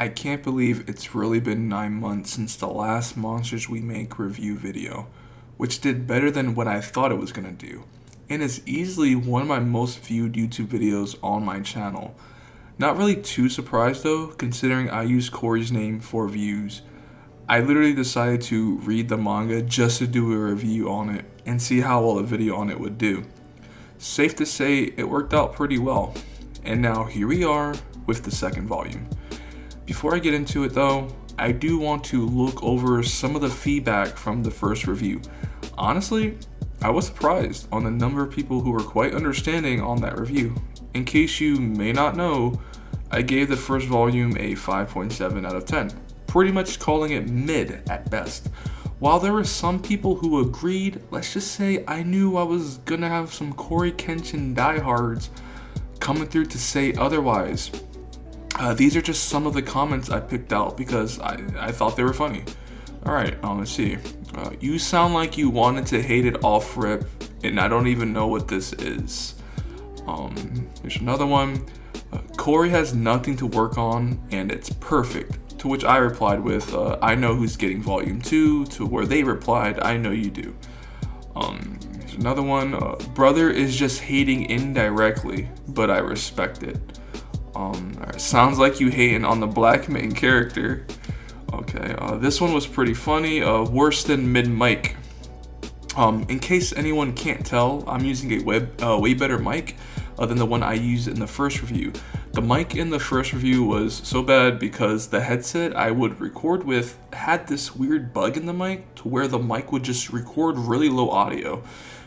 I can't believe it's really been 9 months since the last Monsters We Make review video, which did better than what I thought it was gonna do, and is easily one of my most viewed YouTube videos on my channel. Not really too surprised though, considering I use Cory's name for views. I literally decided to read the manga just to do a review on it and see how well a video on it would do. Safe to say, it worked out pretty well. And now here we are with the second volume. Before I get into it though, I do want to look over some of the feedback from the first review. Honestly, I was surprised on the number of people who were quite understanding on that review. In case you may not know, I gave the first volume a 5.7 out of 10, pretty much calling it mid at best. While there were some people who agreed, let's just say I knew I was gonna have some CoryxKenshin diehards coming through to say otherwise. These are just some of the comments I picked out because I thought they were funny. Alright, let's see. You sound like you wanted to hate it off rip, and I don't even know what this is. Here's another one. Cory has nothing to work on, and it's perfect. To which I replied with, I know who's getting volume 2, to where they replied, I know you do. Here's another one. Brother is just hating indirectly, but I respect it. Sounds like you hating on the black main character. Okay, this one was pretty funny. Worse than mid-mic. In case anyone can't tell, I'm using a way better mic than the one I used in the first review. The mic in the first review was so bad because the headset I would record with had this weird bug in the mic to where the mic would just record really low audio.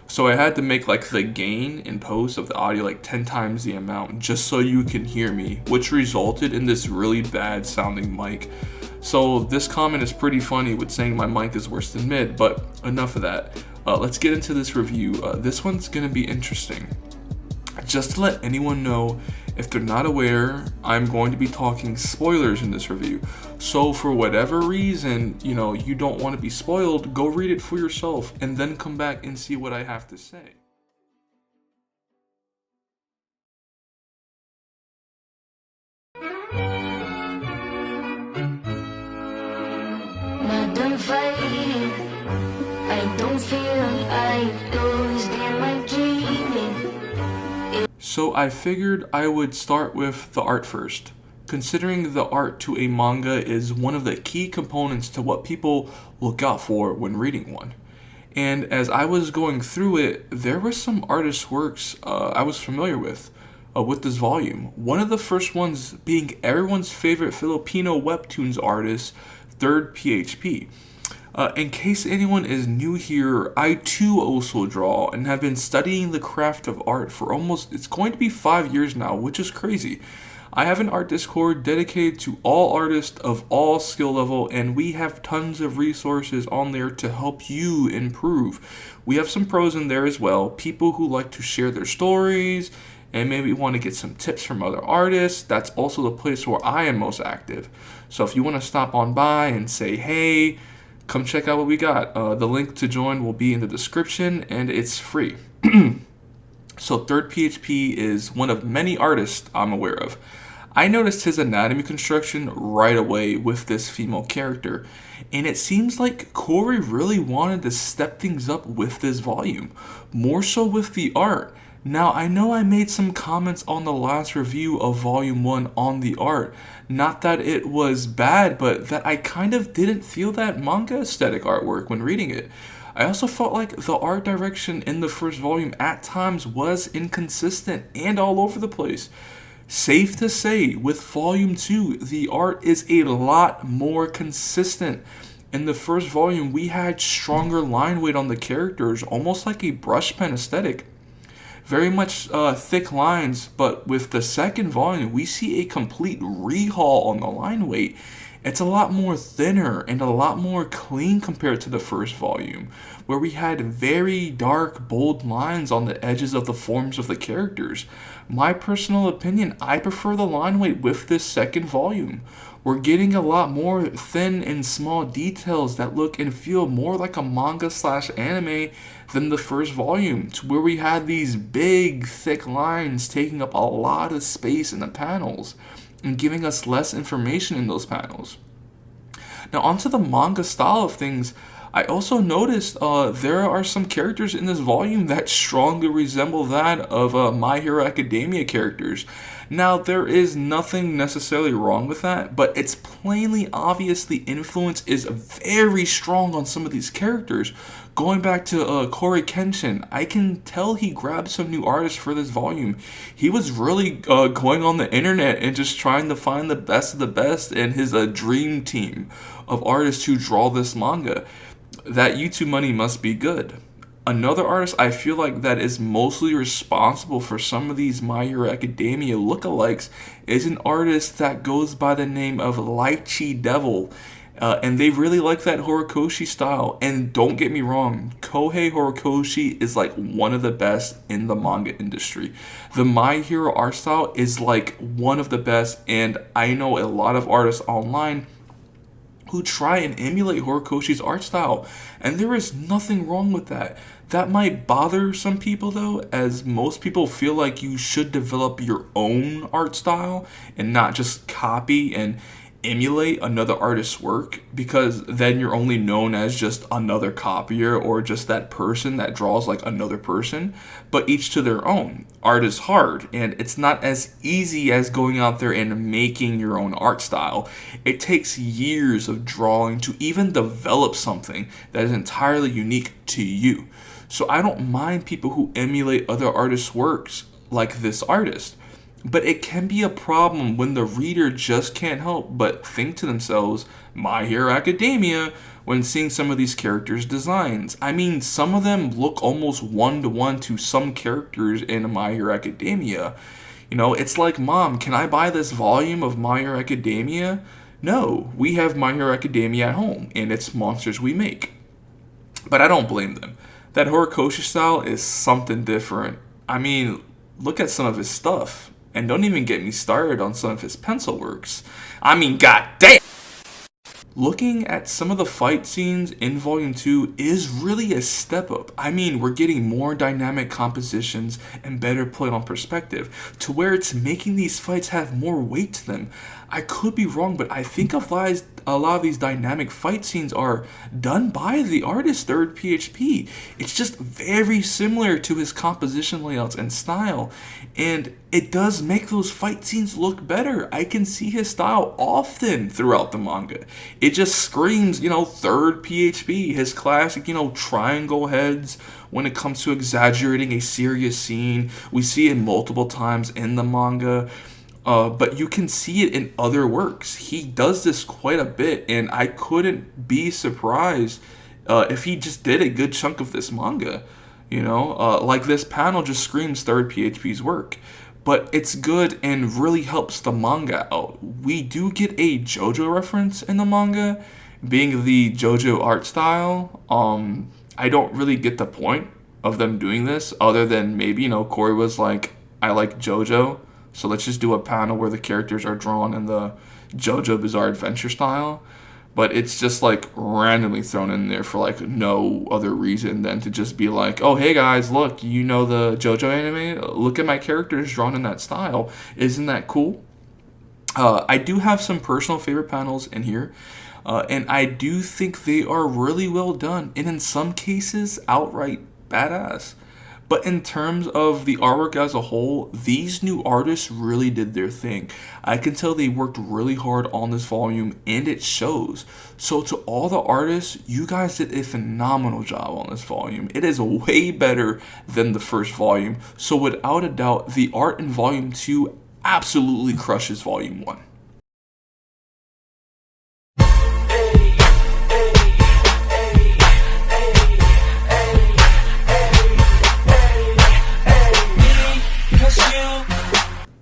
So I had to make like the gain in post of the audio like 10 times the amount just so you can hear me, which resulted in this really bad sounding mic. So this comment is pretty funny with saying my mic is worse than mid, but enough of that. Let's get into this review. This one's gonna be interesting. Just to let anyone know, if they're not aware, I'm going to be talking spoilers in this review. So for whatever reason, you don't want to be spoiled, go read it for yourself and then come back and see what I have to say. Not done fighting. I don't feel I lose in my dreaming. So I figured I would start with the art first, considering the art to a manga is one of the key components to what people look out for when reading one. And as I was going through it, there were some artists' works I was familiar with this volume. One of the first ones being everyone's favorite Filipino webtoons artist, Third PHP. In case anyone is new here, I too also draw and have been studying the craft of art for it's going to be 5 years now, which is crazy. I have an art Discord dedicated to all artists of all skill level, and we have tons of resources on there to help you improve. We have some pros in there as well, people who like to share their stories and maybe want to get some tips from other artists. That's also the place where I am most active. So if you want to stop on by and say hey, come check out what we got. The link to join will be in the description and it's free. So Third PHP is one of many artists I'm aware of. I noticed his anatomy construction right away with this female character, and it seems like Cory really wanted to step things up with this volume, more so with the art. Now, I know I made some comments on the last review of Volume 1 on the art. Not that it was bad, but that I kind of didn't feel that manga aesthetic artwork when reading it. I also felt like the art direction in the first volume at times was inconsistent and all over the place. Safe to say, with Volume 2, the art is a lot more consistent. In the first volume, we had stronger line weight on the characters, almost like a brush pen aesthetic. Very much thick lines, but with the second volume, we see a complete rehaul on the line weight. It's a lot more thinner and a lot more clean compared to the first volume, where we had very dark, bold lines on the edges of the forms of the characters. My personal opinion, I prefer the line weight with this second volume. We're getting a lot more thin and small details that look and feel more like a manga/anime than the first volume, to where we had these big, thick lines taking up a lot of space in the panels. and giving us less information in those panels. Now, onto the manga style of things, I also noticed there are some characters in this volume that strongly resemble that of My Hero Academia characters. Now, there is nothing necessarily wrong with that, but it's plainly obvious the influence is very strong on some of these characters. Going back to CoryxKenshin, I can tell he grabbed some new artists for this volume. He was really going on the internet and just trying to find the best of the best and his dream team of artists who draw this manga. That YouTube money must be good. Another artist I feel like that is mostly responsible for some of these My Hero Academia lookalikes is an artist that goes by the name of Lychee Devil. And they really like that Horikoshi style. And don't get me wrong, Kohei Horikoshi is like one of the best in the manga industry. The My Hero art style is like one of the best, and I know a lot of artists online who try and emulate Horikoshi's art style, and there is nothing wrong with that. That might bother some people though, as most people feel like you should develop your own art style and not just copy and emulate another artist's work, because then you're only known as just another copier or just that person that draws like another person. But each to their own. Art is hard, and it's not as easy as going out there and making your own art style. It takes years of drawing to even develop something that is entirely unique to you. So I don't mind people who emulate other artists' works like this artist. But it can be a problem when the reader just can't help but think to themselves, My Hero Academia, when seeing some of these characters' designs. I mean, some of them look almost one-to-one to some characters in My Hero Academia. You know, it's like, Mom, can I buy this volume of My Hero Academia? No, we have My Hero Academia at home, and it's monsters we make. But I don't blame them. That Horikoshi style is something different. I mean, look at some of his stuff. And don't even get me started on some of his pencil works. I mean, goddamn! Looking at some of the fight scenes in Volume 2 is really a step up. I mean, we're getting more dynamic compositions and better play on perspective, to where it's making these fights have more weight to them. I could be wrong, but I think a lot of these dynamic fight scenes are done by the artist, Third PHP. It's just very similar to his composition layouts and style, and it does make those fight scenes look better. I can see his style often throughout the manga. It just screams, Third PHP, his classic, triangle heads. When it comes to exaggerating a serious scene, we see it multiple times in the manga. But you can see it in other works. He does this quite a bit, and I couldn't be surprised if he just did a good chunk of this manga. Like this panel just screams Third PHP's work. But it's good and really helps the manga out. We do get a JoJo reference in the manga, being the JoJo art style. I don't really get the point of them doing this, other than maybe, Cory was like, I like JoJo, so let's just do a panel where the characters are drawn in the JoJo Bizarre Adventure style. But it's just like randomly thrown in there for like no other reason than to just be like, oh, hey guys, look, the JoJo anime? Look at my characters drawn in that style. Isn't that cool? I do have some personal favorite panels in here. And I do think they are really well done. And in some cases, outright badass. But in terms of the artwork as a whole, these new artists really did their thing. I can tell they worked really hard on this volume, and it shows. So to all the artists, you guys did a phenomenal job on this volume. It is way better than the first volume. So without a doubt, the art in Volume 2 absolutely crushes Volume 1.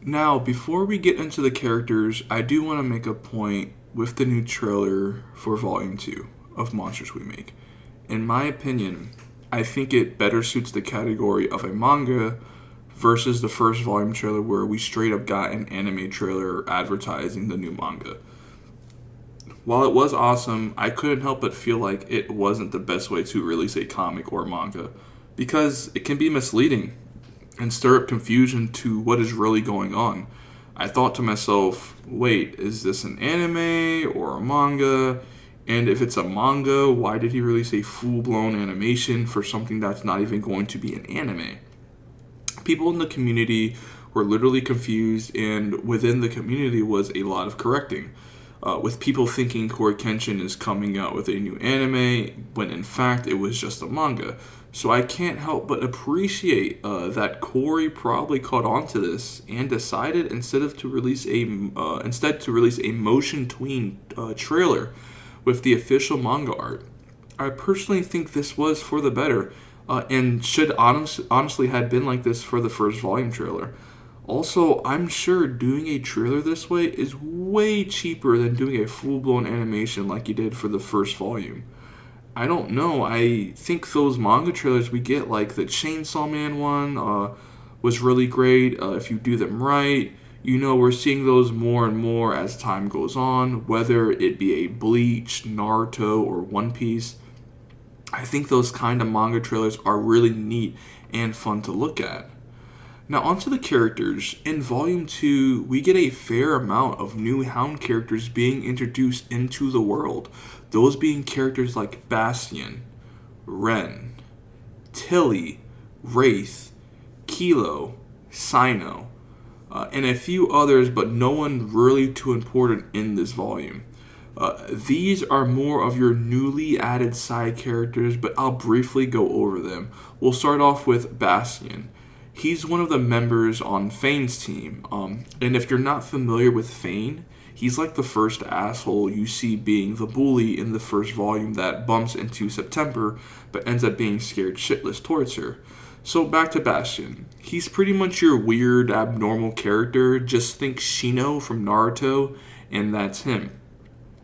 Now, before we get into the characters, I do want to make a point with the new trailer for Volume 2 of Monsters We Make. In my opinion, I think it better suits the category of a manga versus the first volume trailer where we straight up got an anime trailer advertising the new manga. While it was awesome, I couldn't help but feel like it wasn't the best way to release a comic or manga, because it can be misleading and stir up confusion to what is really going on. I thought to myself, wait, is this an anime or a manga? And if it's a manga, why did he release a full-blown animation for something that's not even going to be an anime? People in the community were literally confused, and within the community was a lot of correcting. With people thinking CoryxKenshin is coming out with a new anime, when in fact it was just a manga. So I can't help but appreciate that Cory probably caught on to this and decided instead to release a motion tween trailer with the official manga art. I personally think this was for the better, and should honestly had been like this for the first volume trailer. Also, I'm sure doing a trailer this way is way cheaper than doing a full-blown animation like you did for the first volume. I don't know, I think those manga trailers we get, like the Chainsaw Man one, was really great. If you do them right, we're seeing those more and more as time goes on, whether it be a Bleach, Naruto, or One Piece. I think those kind of manga trailers are really neat and fun to look at. Now onto the characters. In Volume 2, we get a fair amount of new Hound characters being introduced into the world. Those being characters like Bastion, Ren, Tilly, Wraith, Kilo, Sino, and a few others, but no one really too important in this volume. These are more of your newly added side characters, but I'll briefly go over them. We'll start off with Bastion. He's one of the members on Fane's team, and if you're not familiar with Fane, he's like the first asshole you see being the bully in the first volume that bumps into September, but ends up being scared shitless towards her. So back to Bastion. He's pretty much your weird, abnormal character. Just think Shino from Naruto, and that's him.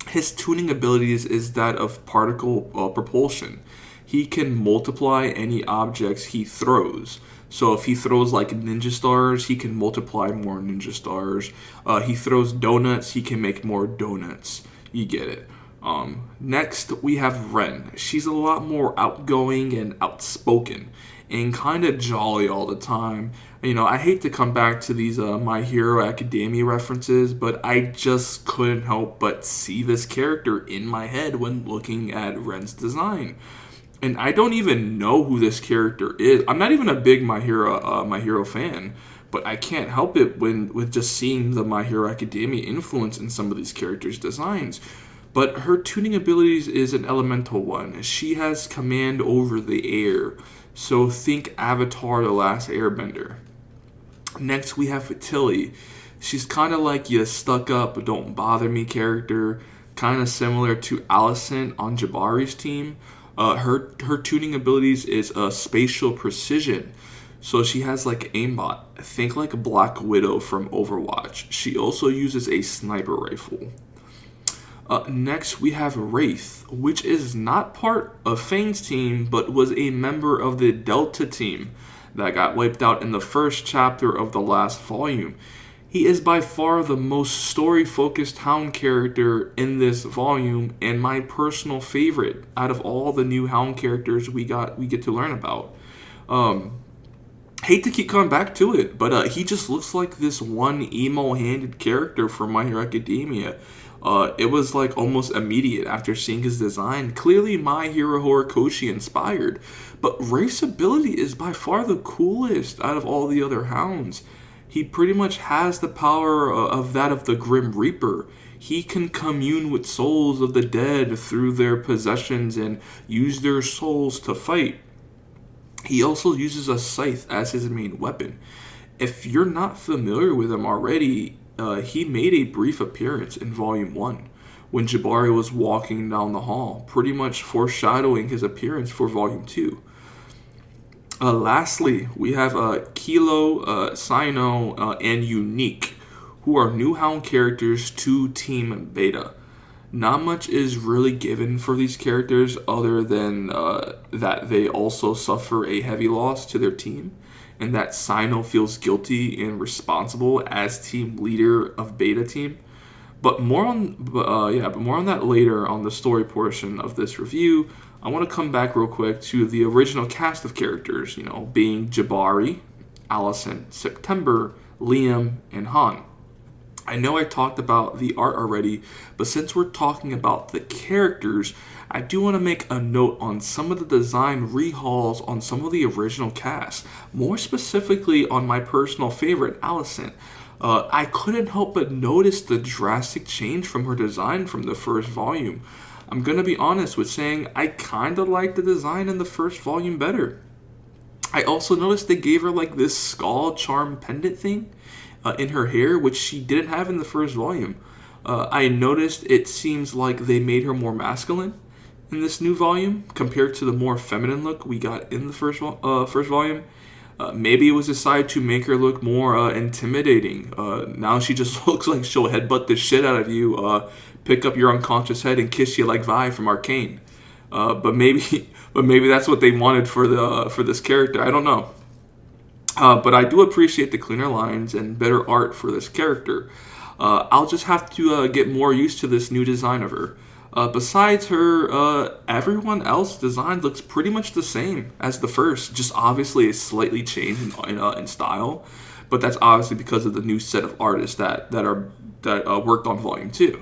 His tuning abilities is that of particle propulsion. He can multiply any objects he throws. So if he throws like ninja stars, he can multiply more ninja stars. He throws donuts, he can make more donuts. You get it. Next, we have Ren. She's a lot more outgoing and outspoken and kind of jolly all the time. I hate to come back to these My Hero Academia references, but I just couldn't help but see this character in my head when looking at Ren's design. And I don't even know who this character is. I'm not even a big My Hero fan, but I can't help it with just seeing the My Hero Academia influence in some of these characters' designs. But her tuning abilities is an elemental one. She has command over the air, so think Avatar: The Last Airbender. Next, we have Tilly. She's kind of like your stuck-up, don't bother me character, kind of similar to Alicent on Jabari's team. Her tuning abilities is spatial precision. So she has like aimbot. Think like a Black Widow from Overwatch. She also uses a sniper rifle. Next we have Wraith, which is not part of Fane's team, but was a member of the Delta team that got wiped out in the first chapter of the last volume. He is by far the most story-focused Hound character in this volume, and my personal favorite out of all the new Hound characters we get to learn about. Hate to keep coming back to it, but he just looks like this one emo-handed character from My Hero Academia. It was like almost immediate after seeing his design. Clearly My Hero Horikoshi inspired, but Wraith's ability is by far the coolest out of all the other Hounds. He pretty much has the power of that of the Grim Reaper. He can commune with souls of the dead through their possessions and use their souls to fight. He also uses a scythe as his main weapon. If you're not familiar with him already, he made a brief appearance in Volume 1 when Jabari was walking down the hall, pretty much foreshadowing his appearance for Volume 2. Lastly, we have Kilo, Sino, and Unique, who are new Hound characters to Team Beta. Not much is really given for these characters other than that they also suffer a heavy loss to their team, and that Sino feels guilty and responsible as team leader of Beta team. But more on that later on the story portion of this review. I want to come back real quick to the original cast of characters, being Jabari, Alicent, September, Liam, and Han. I know I talked about the art already, but since we're talking about the characters, I do want to make a note on some of the design rehauls on some of the original cast. More specifically on my personal favorite, Alicent. I couldn't help but notice the drastic change from her design from the first volume. I'm gonna be honest with saying I kinda like the design in the first volume better. I also noticed they gave her like this skull charm pendant thing in her hair, which she didn't have in the first volume. I noticed it seems like they made her more masculine in this new volume compared to the more feminine look we got in the first volume. Maybe it was decided to make her look more intimidating. Now she just looks like she'll headbutt the shit out of you, pick up your unconscious head, and kiss you like Vi from Arcane. But maybe, but maybe that's what they wanted for this character. I don't know. But I do appreciate the cleaner lines and better art for this character. I'll just have to get more used to this new design of her. Besides her, everyone else design looks pretty much the same as the first, just obviously a slightly changed in style. But that's obviously because of the new set of artists that worked on Volume 2.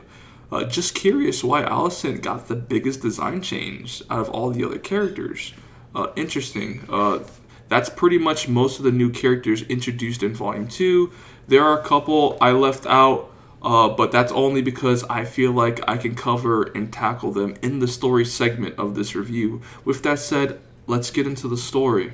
Just curious why Alicent got the biggest design change out of all the other characters. Interesting. That's pretty much most of the new characters introduced in Volume 2. There are a couple I left out, but that's only because I feel like I can cover and tackle them in the story segment of this review. With that said, let's get into the story.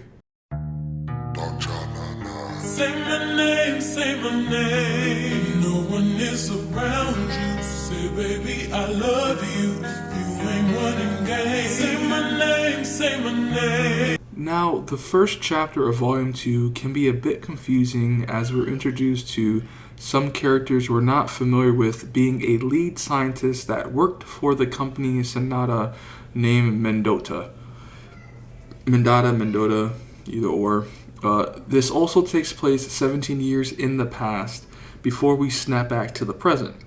Say my name, say my name. No one is around you. Say, baby, I love you. You ain't running game. Say my name, say my name. Now, the first chapter of Volume 2 can be a bit confusing as we're introduced to some characters we're not familiar with being a lead scientist that worked for the company Sonata named Mendota, either or. This also takes place 17 years in the past before we snap back to the present,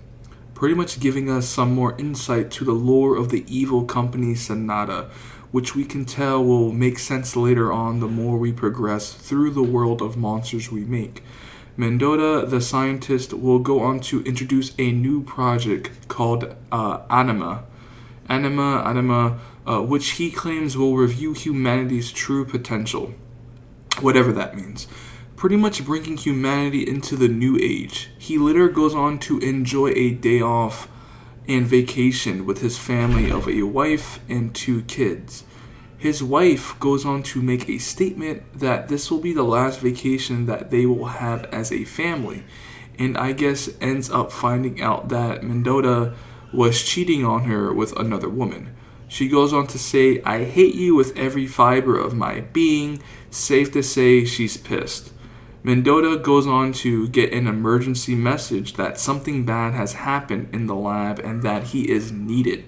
pretty much giving us some more insight to the lore of the evil company Sonata, which we can tell will make sense later on the more we progress through the world of monsters we make. Mendota, the scientist, will go on to introduce a new project called Anima, which he claims will review humanity's true potential, whatever that means. Pretty much bringing humanity into the new age. He later goes on to enjoy a day off and vacation with his family of a wife and 2 kids. His wife goes on to make a statement that this will be the last vacation that they will have as a family, and I guess ends up finding out that Mendota was cheating on her with another woman. She goes on to say, "I hate you with every fiber of my being." Safe to say she's pissed. Mendota goes on to get an emergency message that something bad has happened in the lab and that he is needed.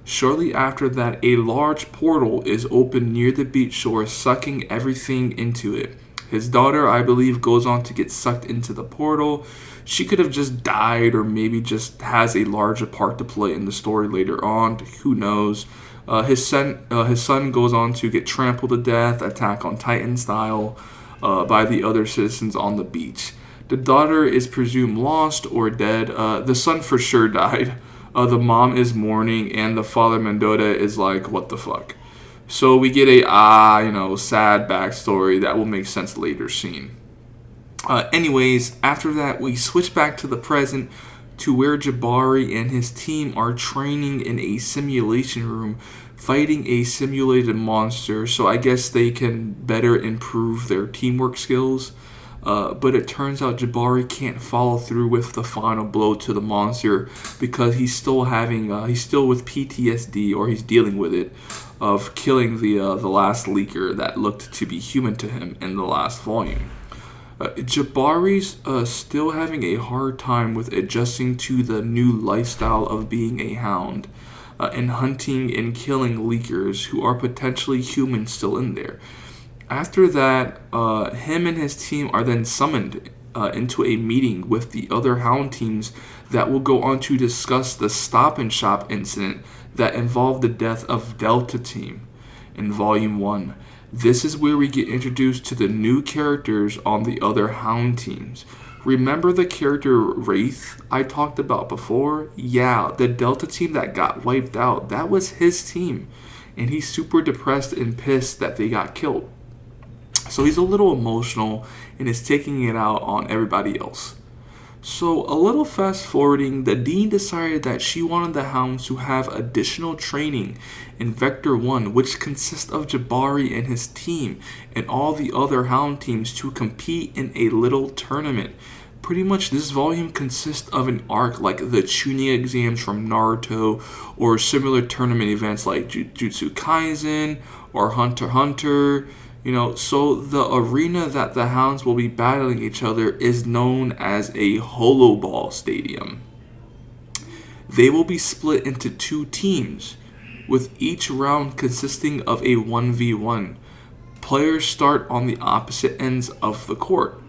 Shortly after that, a large portal is opened near the beach shore, sucking everything into it. His daughter, I believe, goes on to get sucked into the portal. She could have just died or maybe just has a larger part to play in the story later on. Who knows? His son goes on to get trampled to death, Attack on Titan style, by the other citizens on the beach. The daughter is presumed lost or dead. The son for sure died. The mom is mourning, and the father Mendota is like, what the fuck? So we get a sad backstory that will make sense later scene. Anyways, after that, we switch back to the present to where Jabari and his team are training in a simulation room, fighting a simulated monster, so I guess they can better improve their teamwork skills. But it turns out Jabari can't follow through with the final blow to the monster because he's still with PTSD, or he's dealing with it, of killing the last leaker that looked to be human to him in the last volume. Jabari's still having a hard time with adjusting to the new lifestyle of being a hound and hunting and killing leakers who are potentially human still in there. After that, him and his team are then summoned into a meeting with the other hound teams that will go on to discuss the Stop and Shop incident that involved the death of Delta Team in Volume 1. This is where we get introduced to the new characters on the other hound teams. remember the character Wraith I talked about before? Yeah, the Delta team that got wiped out, that was his team. And he's super depressed and pissed that they got killed. So he's a little emotional and is taking it out on everybody else. So a little fast forwarding, the Dean decided that she wanted the Hounds to have additional training in Vector 1, which consists of Jabari and his team and all the other Hound teams to compete in a little tournament. Pretty much this volume consists of an arc like the Chunin exams from Naruto or similar tournament events like Jujutsu Kaisen or Hunter x Hunter. So the arena that the Hounds will be battling each other is known as a Holo Ball Stadium. They will be split into 2 teams, with each round consisting of a 1v1. Players start on the opposite ends of the court.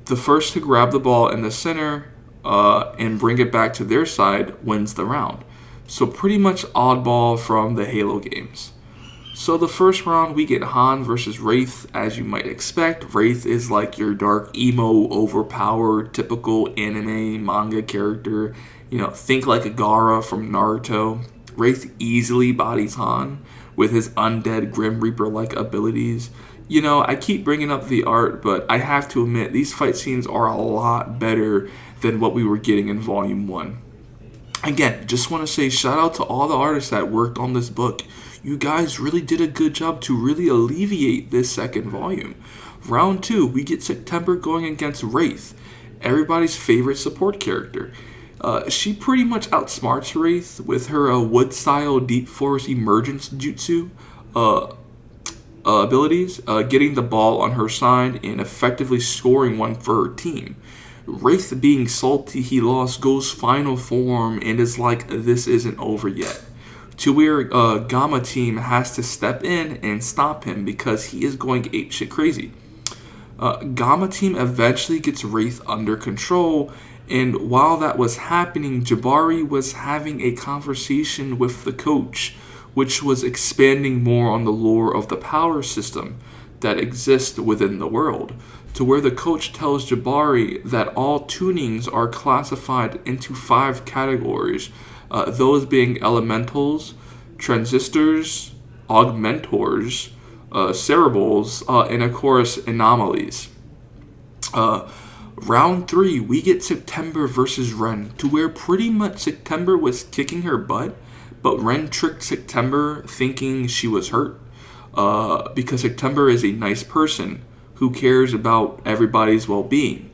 The first to grab the ball in the center and bring it back to their side wins the round. So pretty much oddball from the Halo games. So the first round, we get Han versus Wraith, as you might expect. Wraith is like your dark, emo, overpowered, typical anime, manga character. Think like a Gaara from Naruto. Wraith easily bodies Han with his undead Grim Reaper-like abilities. I keep bringing up the art, but I have to admit, these fight scenes are a lot better than what we were getting in Volume 1. Again, just want to say shout out to all the artists that worked on this book. You guys really did a good job to really alleviate this second volume. Round 2, we get September going against Wraith, everybody's favorite support character. She pretty much outsmarts Wraith with her wood-style Deep Forest Emergence Jutsu abilities, getting the ball on her side and effectively scoring one for her team. Wraith, being salty he lost, goes final form and is like, this isn't over yet. To where Gamma Team has to step in and stop him because he is going apeshit crazy. Gamma Team eventually gets Wraith under control, and while that was happening, Jabari was having a conversation with the coach, which was expanding more on the lore of the power system that exists within the world, to where the coach tells Jabari that all tunings are classified into 5 categories, those being elementals, transistors, augmentors, cerebrals, and of course anomalies. Round 3, we get September versus Ren, to where pretty much September was kicking her butt, but Ren tricked September thinking she was hurt, because September is a nice person who cares about everybody's well-being.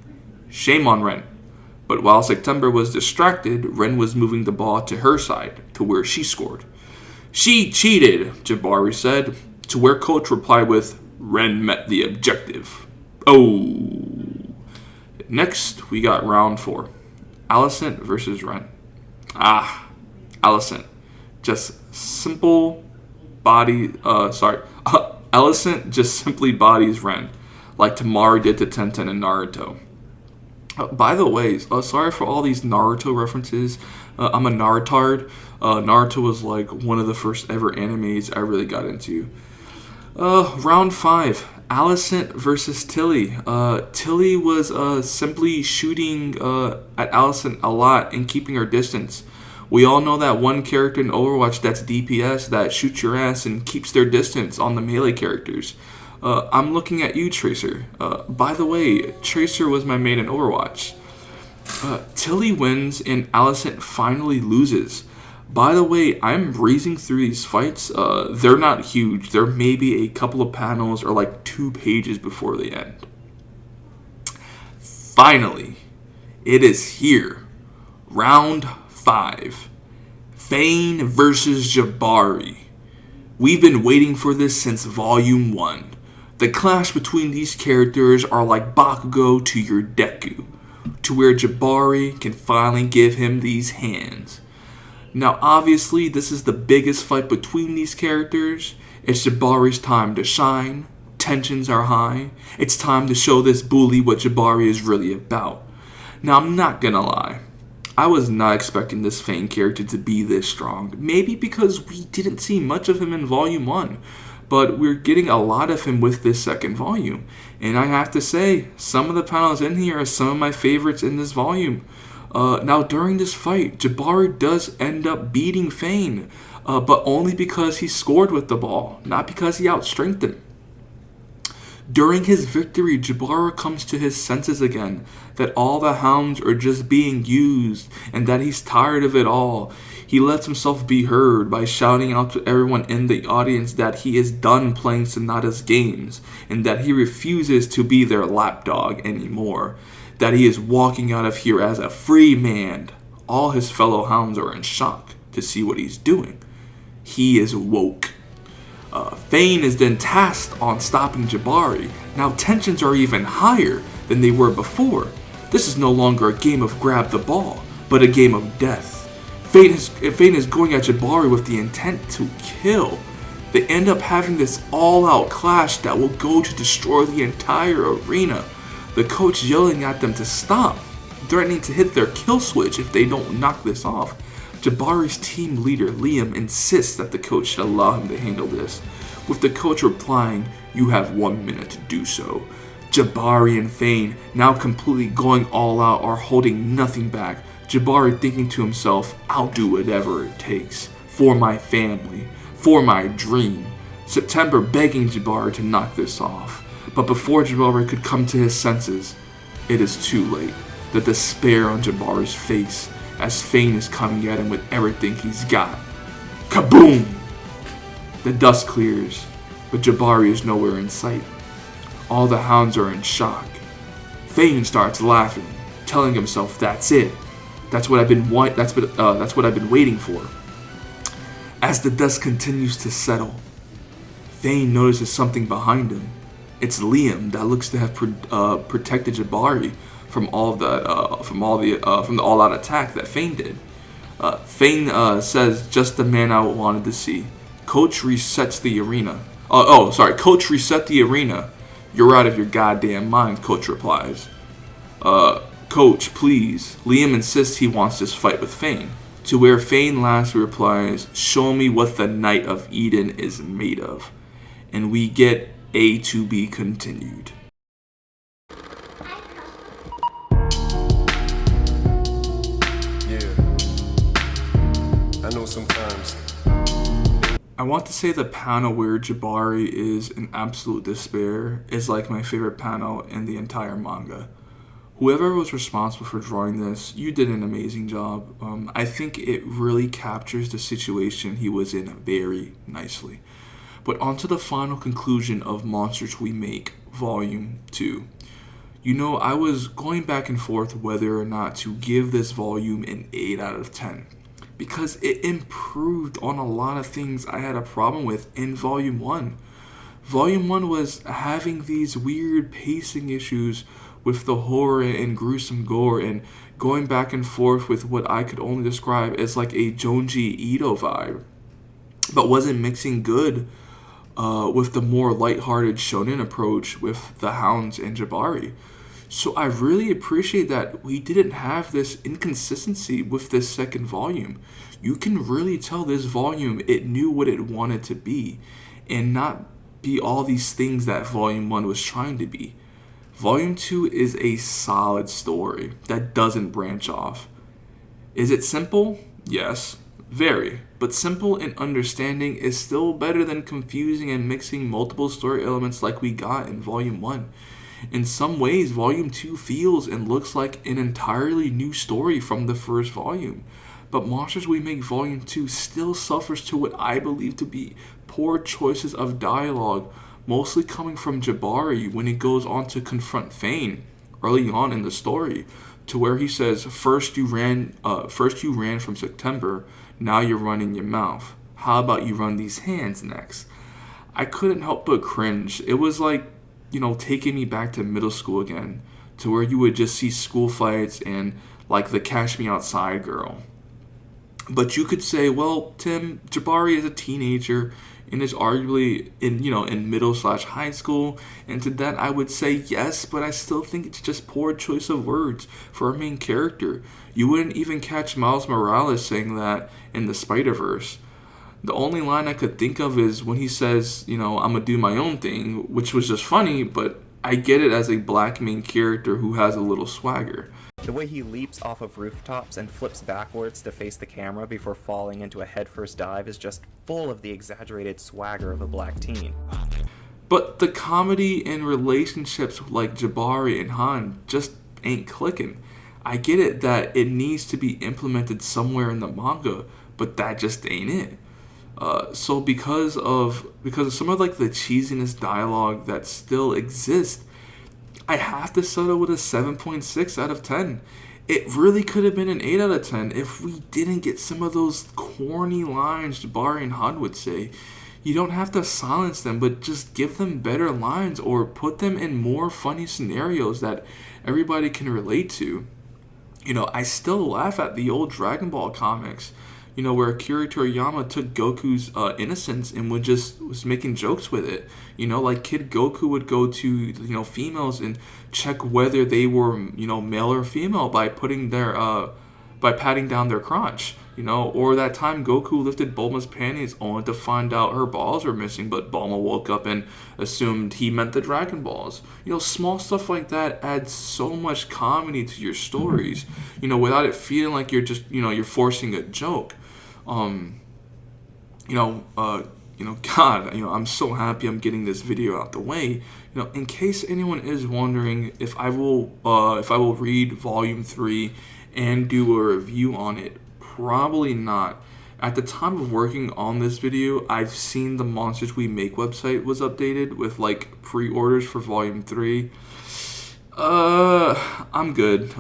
Shame on Ren. But while September was distracted, Ren was moving the ball to her side, to where she scored. She cheated, Jabari said, to where coach replied with, Ren met the objective. Oh. Next, we got round 4. Alicent versus Ren. Alicent. Just simple body, Alicent just simply bodies Ren, like Tamari did to Tenten in Naruto. By the way, sorry for all these Naruto references. I'm a Narutard. Naruto was like one of the first ever animes I really got into. Round 5. Alicent versus Tilly. Tilly was simply shooting at Alicent a lot and keeping her distance. We all know that one character in Overwatch that's DPS that shoots your ass and keeps their distance on the melee characters. I'm looking at you, Tracer. By the way, Tracer was my main in Overwatch. Tilly wins and Alicent finally loses. By the way, I'm breezing through these fights. They're not huge. They're maybe a couple of panels or like 2 pages before the end. Finally, it is here. Round 5. Fane versus Jabari. We've been waiting for this since Volume 1. The clash between these characters are like Bakugo to your Deku, to where Jabari can finally give him these hands. Now obviously this is the biggest fight between these characters. It's Jabari's time to shine. Tensions are high. It's time to show this bully what Jabari is really about. Now I'm not gonna lie, I was not expecting this Fane character to be this strong. Maybe because we didn't see much of him in Volume 1. but we're getting a lot of him with this second volume. And I have to say, some of the panels in here are some of my favorites in this volume. Now, during this fight, Jabari does end up beating Fane, but only because he scored with the ball, not because he outstrengthened him. During his victory, Jabari comes to his senses again, that all the hounds are just being used, and that he's tired of it all. He lets himself be heard by shouting out to everyone in the audience that he is done playing Sonata's games, and that he refuses to be their lapdog anymore. That he is walking out of here as a free man. All his fellow hounds are in shock to see what he's doing. He is woke. Fane is then tasked on stopping Jabari. Now tensions are even higher than they were before. This is no longer a game of grab the ball, but a game of death. Fane is going at Jabari with the intent to kill. They end up having this all-out clash that will go to destroy the entire arena. The coach yelling at them to stop, threatening to hit their kill switch if they don't knock this off. Jabari's team leader, Liam, insists that the coach should allow him to handle this, with the coach replying, "You have 1 minute to do so." Jabari and Fane, now completely going all out, are holding nothing back. Jabari thinking to himself, "I'll do whatever it takes, for my family, for my dream." September begging Jabari to knock this off. But before Jabari could come to his senses, it is too late. The despair on Jabari's face as Fane is coming at him with everything he's got. Kaboom! The dust clears, but Jabari is nowhere in sight. All the hounds are in shock. Fane starts laughing, telling himself, "That's it. That's what I've been waiting for." As the dust continues to settle, Fane notices something behind him. It's Liam that looks to have protected Jabari from the all-out attack that Fane did. Fane says, "Just the man I wanted to see." Coach resets the arena. Coach reset the arena. "You're out of your goddamn mind," Coach replies. "Coach, please." Liam insists he wants this fight with Fane. To where Fane lastly replies, "Show me what the Night of Eden is made of." And we get A to be continued. Yeah, I know sometimes. I want to say the panel where Jabari is in absolute despair is like my favorite panel in the entire manga. Whoever was responsible for drawing this, you did an amazing job. I think it really captures the situation he was in very nicely. But onto the final conclusion of Monsters We Make, Volume 2. You know, I was going back and forth whether or not to give this volume an 8 out of 10. Because it improved on a lot of things I had a problem with in Volume 1. Volume 1 was having these weird pacing issues with the horror and gruesome gore and going back and forth with what I could only describe as like a Junji Ito vibe. But wasn't mixing good with the more lighthearted shonen approach with the Hounds and Jabari. So I really appreciate that we didn't have this inconsistency with this second volume. You can really tell this volume, it knew what it wanted to be and not be all these things that Volume 1 was trying to be. Volume 2 is a solid story that doesn't branch off. Is it simple? Yes. Very, but simple in understanding is still better than confusing and mixing multiple story elements like we got in Volume 1. In some ways, Volume 2 feels and looks like an entirely new story from the first volume. But Monsters We Make Volume 2 still suffers to what I believe to be poor choices of dialogue, mostly coming from Jabari when he goes on to confront Fane early on in the story, to where he says, first you ran from September, now you're running your mouth. How about you run these hands next? I couldn't help but cringe. It was like, taking me back to middle school again, to where you would just see school fights and like the Catch Me Outside girl. But you could say, well, Tim, Jabari is a teenager and is arguably in middle/high school, and to that I would say yes, but I still think it's just poor choice of words for our main character. You wouldn't even catch Miles Morales saying that in the Spider-Verse. The only line I could think of is when he says, I'm gonna do my own thing, which was just funny, but I get it as a black main character who has a little swagger. The way he leaps off of rooftops and flips backwards to face the camera before falling into a headfirst dive is just full of the exaggerated swagger of a black teen. But the comedy and relationships like Jabari and Han just ain't clicking. I get it that it needs to be implemented somewhere in the manga, but that just ain't it. So because of some of like the cheesiness dialogue that still exists, I have to settle with a 7.6 out of 10. It really could have been an 8 out of 10 if we didn't get some of those corny lines Jabari and Han would say. You don't have to silence them, but just give them better lines or put them in more funny scenarios that everybody can relate to. I still laugh at the old Dragon Ball comics, where Akira Toriyama took Goku's innocence and was making jokes with it. Like Kid Goku would go to, females and check whether they were, male or female by putting by patting down their crotch. Or that time Goku lifted Bulma's panties only to find out her balls were missing, but Bulma woke up and assumed he meant the Dragon Balls. Small stuff like that adds so much comedy to your stories, without it feeling like you're just, you're forcing a joke. God, I'm so happy I'm getting this video out the way. In case anyone is wondering if I will read Volume 3 and do a review on it, probably not. At the time of working on this video, I've seen the Monsters We Make website was updated with like pre-orders for Volume 3. I'm good.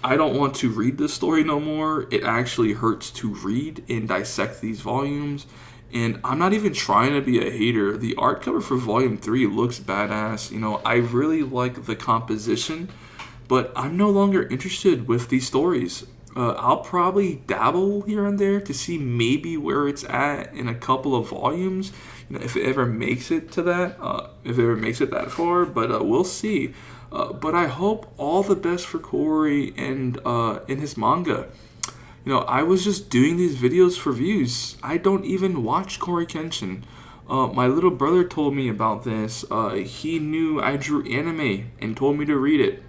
I don't want to read this story no more. It actually hurts to read and dissect these volumes. And I'm not even trying to be a hater. The art cover for Volume 3 looks badass. I really like the composition, but I'm no longer interested with these stories. I'll probably dabble here and there to see maybe where it's at in a couple of volumes, if it ever makes it to that, if it ever makes it that far, but we'll see. But I hope all the best for Cory and in his manga. I was just doing these videos for views. I don't even watch CoryxKenshin. My little brother told me about this. He knew I drew anime and told me to read it.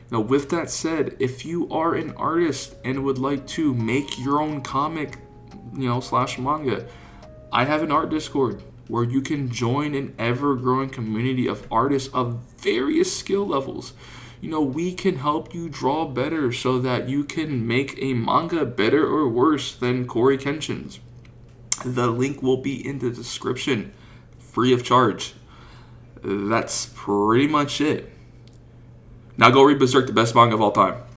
Now, with that said, if you are an artist and would like to make your own comic, / manga, I have an art Discord where you can join an ever-growing community of artists of various skill levels. We can help you draw better so that you can make a manga better or worse than CoryxKenshin's. The link will be in the description, free of charge. That's pretty much it. Now go read Berserk, the best manga of all time.